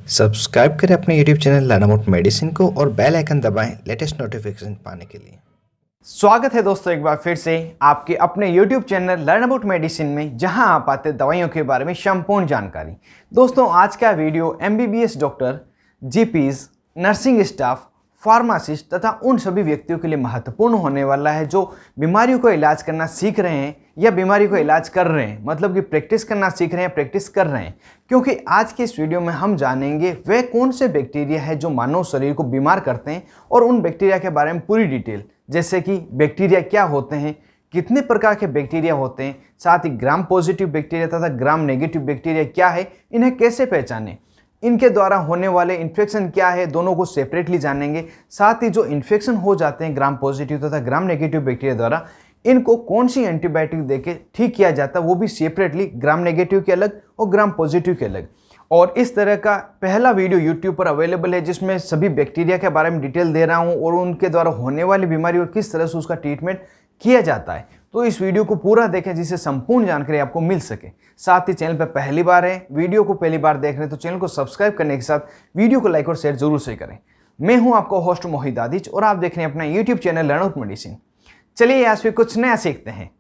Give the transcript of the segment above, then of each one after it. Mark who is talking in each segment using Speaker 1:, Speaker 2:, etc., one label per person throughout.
Speaker 1: Subscribe करें अपने YouTube channel learn about medicine को और बेल आइकन दबाएं लेटेस्ट नोटिफिकेशन पाने के लिए।
Speaker 2: स्वागत है दोस्तों एक बार फिर से आपके अपने YouTube channel learn about medicine में, जहां आप पाते हैं दवाइयों के बारे में संपूर्ण जानकारी। दोस्तों आज का video MBBS doctor, GPs, nursing staff, pharmacist तथा उन सभी व्यक्तियों के लिए महत्वपूर्ण होने वाला है जो बीमारियों को इलाज करना सीख रहे हैं या बीमारी को इलाज कर रहे हैं, मतलब कि प्रैक्टिस करना सीख रहे हैं, प्रैक्टिस कर रहे हैं। क्योंकि आज के इस वीडियो में हम जानेंगे वे कौन से बैक्टीरिया है जो मानव शरीर को बीमार करते हैं और उन बैक्टीरिया के बारे में पूरी डिटेल, जैसे कि बैक्टीरिया क्या होते हैं, कितने प्रकार के बैक्टीरिया होते हैं, साथ ही ग्राम पॉजिटिव बैक्टीरिया तथा ग्राम नेगेटिव बैक्टीरिया क्या है, इन्हें कैसे पहचानें, इनके द्वारा होने वाले इन्फेक्शन क्या है, दोनों को सेपरेटली जानेंगे। साथ ही जो इन्फेक्शन हो जाते हैं ग्राम पॉजिटिव तथा ग्राम नेगेटिव बैक्टीरिया द्वारा, इनको कौन सी एंटीबायोटिक देके ठीक किया जाता है, वो भी सेपरेटली, ग्राम नेगेटिव के अलग और ग्राम पॉजिटिव के अलग। और इस तरह का पहला वीडियो यूट्यूब पर अवेलेबल है जिसमें सभी बैक्टीरिया के बारे में डिटेल दे रहा हूँ और उनके द्वारा होने वाली बीमारी और किस तरह से उसका ट्रीटमेंट किया जाता है। तो इस वीडियो को पूरा देखें जिससे संपूर्ण जानकारी आपको मिल सके। साथ ही चैनल पर पहली बार है, वीडियो को पहली बार देख रहे हैं तो चैनल को सब्सक्राइब करने के साथ वीडियो को लाइक और शेयर जरूर से करें। मैं हूं आपका होस्ट मोहित आदिच और आप देख रहे हैं अपना YouTube channel learn about medicine. चलिए आज फिर कुछ नया सीखते हैं।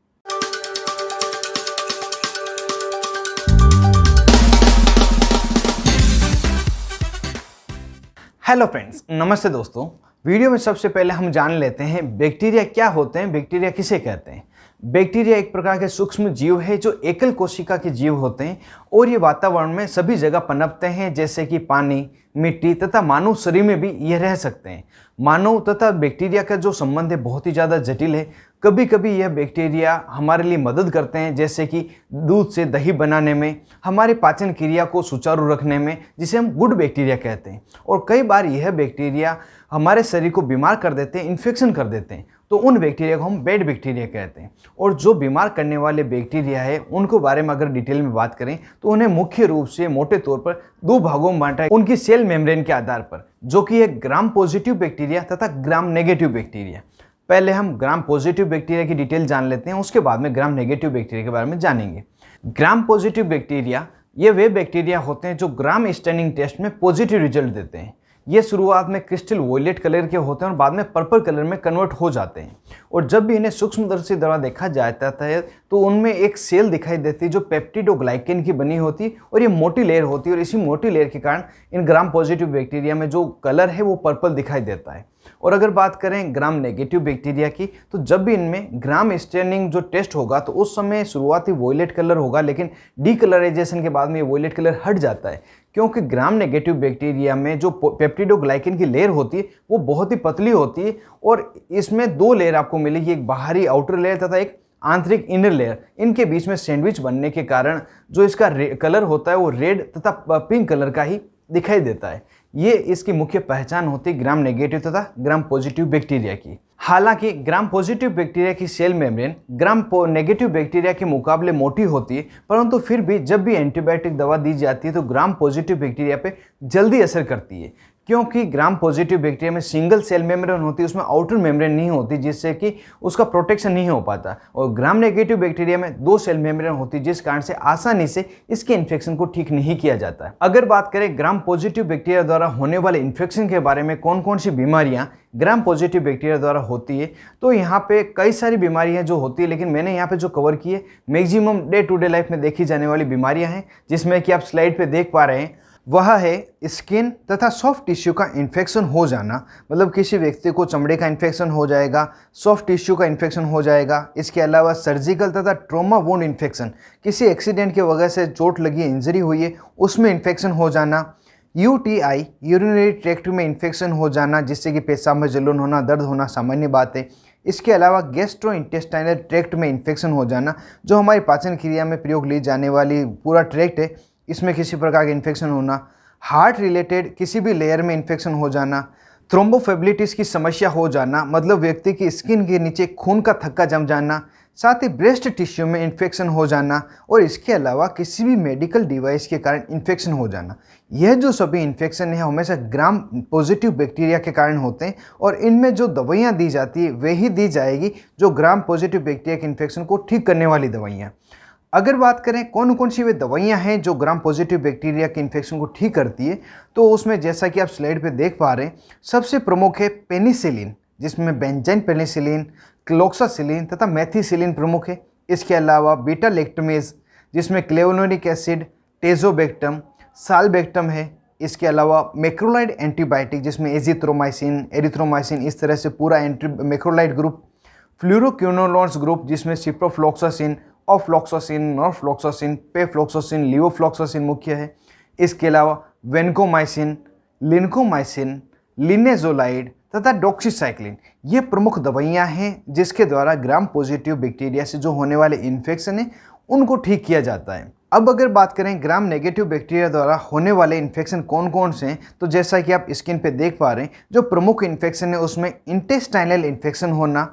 Speaker 2: हेलो फ्रेंड्स, नमस्ते दोस्तों। वीडियो में सबसे पहले हम जान लेते हैं बैक्टीरिया क्या होते हैं, बैक्टीरिया किसे कहते हैं। बैक्टीरिया एक प्रकार के सूक्ष्म जीव है जो एकल कोशिका के जीव होते हैं और ये वातावरण में सभी जगह पनपते हैं, जैसे कि पानी, मिट्टी तथा मानव शरीर में भी ये रह सकते हैं। मानव तथा बैक्टीरिया का जो संबंध है बहुत ही ज़्यादा जटिल है। कभी कभी यह बैक्टीरिया हमारे लिए मदद करते हैं, जैसे कि दूध से दही बनाने में, हमारी पाचन क्रिया को सुचारू रखने में, जिसे हम गुड बैक्टीरिया कहते हैं। और कई बार यह बैक्टीरिया हमारे शरीर को बीमार कर देते हैं, इन्फेक्शन कर देते हैं, तो उन बैक्टीरिया को हम बैड बैक्टीरिया कहते हैं। और जो बीमार करने वाले बैक्टीरिया है उनको बारे में अगर डिटेल में बात करें तो उन्हें मुख्य रूप से मोटे तौर पर दो भागों में बांटा है उनकी सेल मेम्ब्रेन के आधार पर, जो कि है ग्राम पॉजिटिव बैक्टीरिया तथा ग्राम नेगेटिव बैक्टीरिया। पहले हम ग्राम पॉजिटिव बैक्टीरिया की डिटेल जान लेते हैं, उसके बाद में ग्राम नेगेटिव बैक्टीरिया के बारे में जानेंगे। ग्राम पॉजिटिव बैक्टीरिया ये वे बैक्टीरिया होते हैं जो ग्राम स्टेनिंग टेस्ट में पॉजिटिव रिजल्ट देते हैं। ये शुरुआत में क्रिस्टल वॉयलेट कलर के होते हैं और बाद में पर्पल कलर में कन्वर्ट हो जाते हैं। और जब भी इन्हें सूक्ष्मदर्शी द्वारा देखा जाता है तो उनमें एक सेल दिखाई देती है जो पेप्टिडोग्लाइकेन की बनी होती है और ये मोटी लेयर होती है। और इसी मोटी लेयर के कारण इन ग्राम पॉजिटिव बैक्टीरिया में जो कलर है वो पर्पल दिखाई देता है। और अगर बात करें ग्राम नेगेटिव बैक्टीरिया की, तो जब भी इनमें ग्राम स्टेनिंग जो टेस्ट होगा तो उस समय शुरुआती वॉयलेट कलर होगा, लेकिन डीकलराइजेशन के बाद में ये वॉयलेट कलर हट जाता है, क्योंकि ग्राम नेगेटिव बैक्टीरिया में जो पेप्टिडोग्लाइकेन की लेयर होती है वो बहुत ही पतली होती है और इसमें दो लेयर आपको मिलेगी, एक बाहरी आउटर लेयर तथा एक आंतरिक इनर लेयर। इनके बीच में सैंडविच बनने के कारण जो इसका कलर होता है वो रेड तथा पिंक कलर का ही दिखाई देता है। ये इसकी मुख्य पहचान होती है ग्राम नेगेटिव तथा ग्राम पॉजिटिव बैक्टीरिया की। हालांकि ग्राम पॉजिटिव बैक्टीरिया की cell membrane gram negative bacteria के मुकाबले मोटी होती है, परंतु फिर भी जब भी एंटीबायोटिक दवा दी जाती है तो ग्राम पॉजिटिव बैक्टीरिया पे जल्दी असर करती है, क्योंकि ग्राम पॉजिटिव बैक्टीरिया में सिंगल सेल मेम्ब्रेन होती है, उसमें आउटर मेम्ब्रेन नहीं होती, जिससे कि उसका प्रोटेक्शन नहीं हो पाता। और ग्राम नेगेटिव बैक्टीरिया में दो सेल मेम्ब्रेन होती है, जिस कारण से आसानी से इसके इन्फेक्शन को ठीक नहीं किया जाता है। अगर बात करें ग्राम पॉजिटिव बैक्टीरिया द्वारा होने वाले इन्फेक्शन के बारे में, कौन कौन सी बीमारियां ग्राम पॉजिटिव बैक्टीरिया द्वारा होती है, तो यहाँ पे कई सारी बीमारियां जो होती है, लेकिन मैंने यहाँ पे जो कवर की है maximum day to day life में देखी जाने वाली बीमारियां हैं, जिसमें कि आप स्लाइड पे देख पा रहे हैं। वह है स्किन तथा सॉफ्ट टिश्यू का इन्फेक्शन हो जाना, मतलब किसी व्यक्ति को चमड़े का इन्फेक्शन हो जाएगा, सॉफ्ट टिश्यू का इन्फेक्शन हो जाएगा। इसके अलावा सर्जिकल तथा ट्रॉमा वुंड इन्फेक्शन, किसी एक्सीडेंट की वजह से चोट लगी, इंजरी हुई है, उसमें इन्फेक्शन हो जाना। UTI यूरिनरी ट्रैक्ट में इन्फेक्शन हो जाना, जिससे कि पेशाब में जलन होना, दर्द होना सामान्य बात है। इसके अलावा गैस्ट्रोइंटेस्टाइनल ट्रैक्ट में इन्फेक्शन हो जाना, जो हमारी पाचन क्रिया में प्रयोग ली जाने वाली पूरा ट्रैक्ट है, इसमें किसी प्रकार का इन्फेक्शन होना। हार्ट रिलेटेड किसी भी लेयर में इन्फेक्शन हो जाना। थ्रोम्बोफेब्लिटिस की समस्या हो जाना, मतलब व्यक्ति की स्किन के नीचे खून का थक्का जम जाना। साथ ही ब्रेस्ट टिश्यू में इन्फेक्शन हो जाना और इसके अलावा किसी भी मेडिकल डिवाइस के कारण इन्फेक्शन हो जाना। यह जो सभी इन्फेक्शन है हमेशा ग्राम पॉजिटिव बैक्टीरिया के कारण होते हैं और इनमें जो दवाइयाँ दी जाती है वही दी जाएगी जो ग्राम पॉजिटिव बैक्टीरिया के इन्फेक्शन को ठीक करने वाली दवाइयाँ। अगर बात करें कौन कौन सी वे दवाइयाँ हैं जो ग्राम पॉजिटिव बैक्टीरिया के इन्फेक्शन को ठीक करती है, तो उसमें जैसा कि आप स्लाइड पे देख पा रहे हैं सबसे प्रमुख है पेनिसिलिन, जिसमें बेंजाइन पेनिसिलिन, क्लोक्सासिलिन तथा मेथिसिलिन प्रमुख है। इसके अलावा बीटा लैक्टमेज, जिसमें क्लेवोनोनिक एसिड, टेजोबैक्टम, साल्बैक्टम है। इसके अलावा मैक्रोलाइड एंटीबायोटिक, जिसमें एजिथ्रोमाइसिन, एरिथ्रोमाइसिन, इस तरह से पूरा मैक्रोलाइड ग्रुप, फ्लूरोक्विनोलोन्स ग्रुप, जिसमें सिप्रोफ्लॉक्सासिन, ऑफ्लॉक्सासिन, नॉर्फ्लॉक्सासिन, पेफ्लॉक्सासिन, लिवोफ्लॉक्सासिन मुख्य है। इसके अलावा वेनकोमाइसिन, लिनकोमाइसिन, लिनेजोलाइड तथा डॉक्सीसाइक्लिन, ये प्रमुख दवाइयाँ हैं जिसके द्वारा ग्राम पॉजिटिव बैक्टीरिया से जो होने वाले इन्फेक्शन है उनको ठीक किया जाता है। अब अगर बात करें ग्राम नेगेटिव बैक्टीरिया द्वारा होने वाले इन्फेक्शन कौन कौन से हैं, तो जैसा कि आप स्क्रीन पे देख पा रहे हैं जो प्रमुख इन्फेक्शन है उसमें इंटेस्टाइनल इन्फेक्शन होना,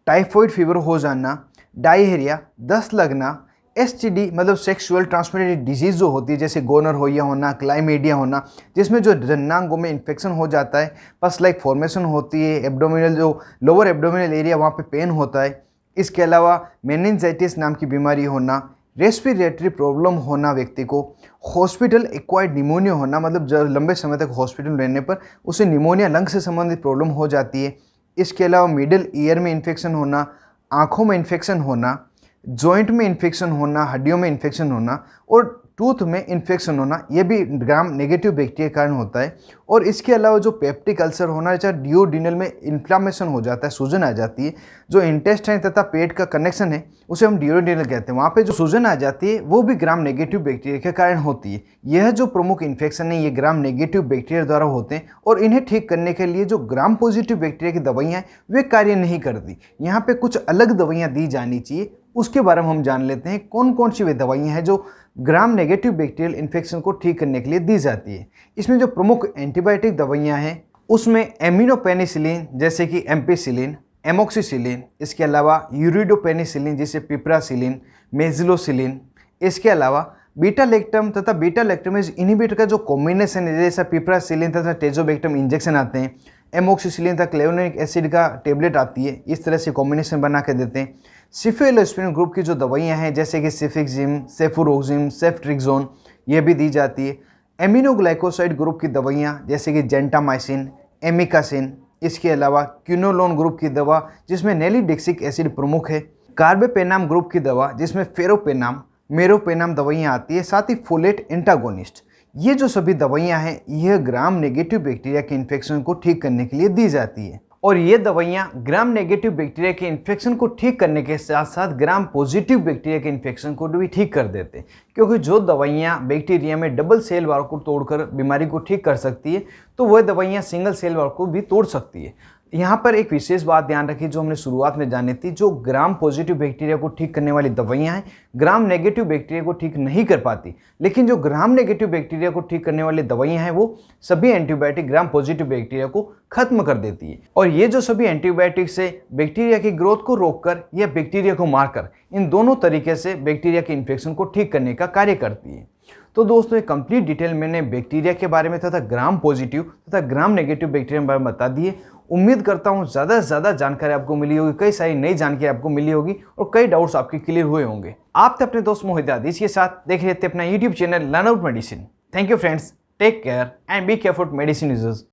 Speaker 2: टाइफॉइड फीवर हो जाना, डायरिया, दस्त लगना, एसटीडी मतलब सेक्सुअल ट्रांसमिटेड डिजीज़ जो होती है जैसे गोनोरिया होना, क्लाइमेडिया होना, जिसमें जो जननांगों में इन्फेक्शन हो जाता है, पस लाइक फॉर्मेशन होती है, एब्डोमिनल जो लोअर एब्डोमिनल एरिया वहाँ पे पेन होता है। इसके अलावा मेनिंजाइटिस नाम की बीमारी होना, रेस्पिरेटरी प्रॉब्लम होना, व्यक्ति को हॉस्पिटल एक्वायर्ड निमोनिया होना, मतलब जब लंबे समय तक हॉस्पिटल रहने पर उसे निमोनिया लंग से संबंधित प्रॉब्लम हो जाती है। इसके अलावा मिडिल ईयर में इन्फेक्शन होना, आँखों में इन्फेक्शन होना, जॉइंट में इन्फेक्शन होना, हड्डियों में इन्फेक्शन होना और टूथ में इन्फेक्शन होना, यह भी ग्राम नेगेटिव बैक्टीरिया के कारण होता है। और इसके अलावा जो पेप्टिक अल्सर होना, चाहे डियोडिनल में इन्फ्लामेशन हो जाता है, सूजन आ जाती है, जो इंटेस्टाइन तथा पेट का कनेक्शन है उसे हम डियोडिनल कहते हैं, वहाँ पे जो सूजन आ जाती है वो भी ग्राम नेगेटिव बैक्टीरिया के कारण होती है। यह जो प्रमुख इन्फेक्शन है ये ग्राम नेगेटिव बैक्टीरिया द्वारा होते हैं और इन्हें ठीक करने के लिए जो ग्राम पॉजिटिव बैक्टीरिया की दवाइयाँ हैं वे कार्य नहीं करती। यहाँ पे कुछ अलग दवाइयाँ दी जानी चाहिए, उसके बारे में हम जान लेते हैं कौन कौन सी वे दवाइयाँ हैं जो ग्राम नेगेटिव बैक्टीरियल इन्फेक्शन को ठीक करने के लिए दी जाती है। इसमें जो प्रमुख एंटीबायोटिक दवाइयाँ हैं उसमें एमिनोपेनिसिलिन जैसे कि एम्पिसिलिन, एमोक्सिसिलिन, इसके अलावा यूरिडोपेनिसिलिन जिसे पिप्रासिलिन, मेजिलोसिलिन, इसके अलावा बीटा लैक्टम तथा बीटा लैक्टमेज इनहिबिटर का जो कॉम्बिनेशन है जैसा पिप्रासिलिन तथा टेजोबैक्टम इंजेक्शन आते हैं, एमोक्सिसिलिन तथा क्लेवोनोनिक एसिड का टेबलेट आती है, इस तरह से कॉम्बिनेशन बना के देते हैं। सिफेलोस्पिरिन ग्रुप की जो दवाइयाँ हैं जैसे कि सिफिक्जिम, सेफुरोक्सिम, सेफ्ट्रिक्सोन, ये भी दी जाती है। एमिनोग्लाइकोसाइड ग्रुप की दवाइयाँ जैसे कि जेंटामाइसिन, एमिकासिन, इसके अलावा क्विनोलोन ग्रुप की दवा जिसमें नेलिडिक्सिक एसिड प्रमुख है। कार्बेपेनाम ग्रुप की दवा जिसमें फेरोपेनाम, मेरोपेनाम दवाइयाँ आती है, साथ ही फोलेट एंटागोनिस्ट। ये जो सभी दवाइयाँ हैं यह ग्राम नेगेटिव बैक्टीरिया के इन्फेक्शन को ठीक करने के लिए दी जाती है और ये दवाइयाँ ग्राम नेगेटिव बैक्टीरिया के इन्फेक्शन को ठीक करने के साथ साथ ग्राम पॉजिटिव बैक्टीरिया के इन्फेक्शन को भी ठीक कर देते हैं, क्योंकि जो दवाइयाँ बैक्टीरिया में डबल सेल वॉल को तोड़कर बीमारी को ठीक कर सकती है तो वह दवाइयाँ सिंगल सेल वॉल को भी तोड़ सकती है। यहाँ पर एक विशेष बात ध्यान रखिए जो हमने शुरुआत में जानी थी, जो ग्राम पॉजिटिव बैक्टीरिया को ठीक करने वाली दवाइयाँ हैं ग्राम नेगेटिव बैक्टीरिया को ठीक नहीं कर पाती, लेकिन जो ग्राम नेगेटिव बैक्टीरिया को ठीक करने वाली दवाइयाँ हैं वो सभी एंटीबायोटिक ग्राम पॉजिटिव बैक्टीरिया को खत्म कर देती है। और ये जो सभी एंटीबायोटिक से बैक्टीरिया की ग्रोथ को रोककर या बैक्टीरिया को मारकर इन दोनों तरीके से बैक्टीरिया के इन्फेक्शन को ठीक करने का कार्य करती है। तो दोस्तों ये कंप्लीट डिटेल मैंने बैक्टीरिया के बारे में तथा ग्राम पॉजिटिव तथा ग्राम नेगेटिव बैक्टीरिया के बारे में बता दिए। उम्मीद करता हूँ ज़्यादा से ज़्यादा जानकारी आपको मिली होगी, कई सारी नई जानकारी आपको मिली होगी और कई डाउट्स आपके क्लियर हुए होंगे। आप थे अपने दोस्त मोहित आदिश के साथ देख रहे थे अपना YouTube channel learn out medicine. Thank you friends, take care and be careful medicine users.